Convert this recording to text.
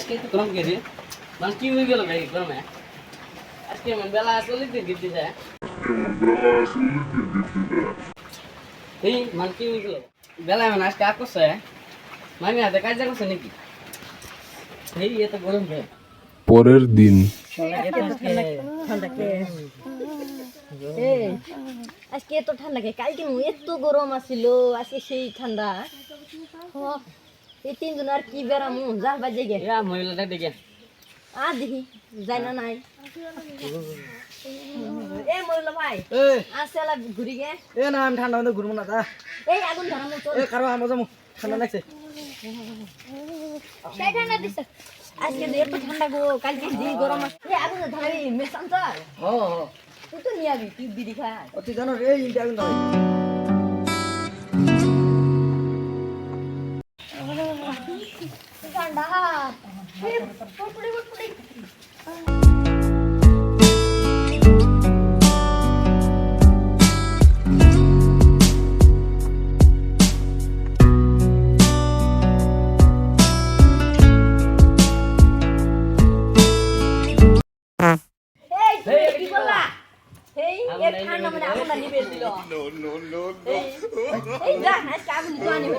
আজকে তো গরম কে রে মানে কি হয়ে গেল ভাই গরমে আজকে মানে বেলা চলে দিতে যায় এই মানে কি হয়ে গেল বেলা মানে আজকে আকছে মামি হাতে কাজ করছে নাকি এই এত গরম ভাই পরের দিন আজকে এত ঠান্ডা কে কালকে এত গরম আছিল আজকে সেই ঠান্ডা এই তিনজন আর কি বেড়ামু যা বাজে গে এরা মহিলাটা দেখে আর দেখি যাই না নাই এ মরলো ভাই আসলা ঘুরি গে এ না আমি ঠান্ডা মধ্যে ঘুরবো না তা এই আগুন ধরামু তো এ কারো আমার যাবো ঠান্ডা লাগছে সেই ঠান্ডা দিছে আজকে এত ঠান্ডা গো কালকে যে গরম এই আগুন ধরাবি মেশান তো ও তুই তো নিয়ে আবি তুই বিড়ি খা তুই জানো রে ইন্ডিয়া আগুন ধরে ঠান্ডা পুড়ি পুড়ি ঠান্ডা মানে আগুনটা নিবে দিল এই যা আজকে আগুন তো আনিবে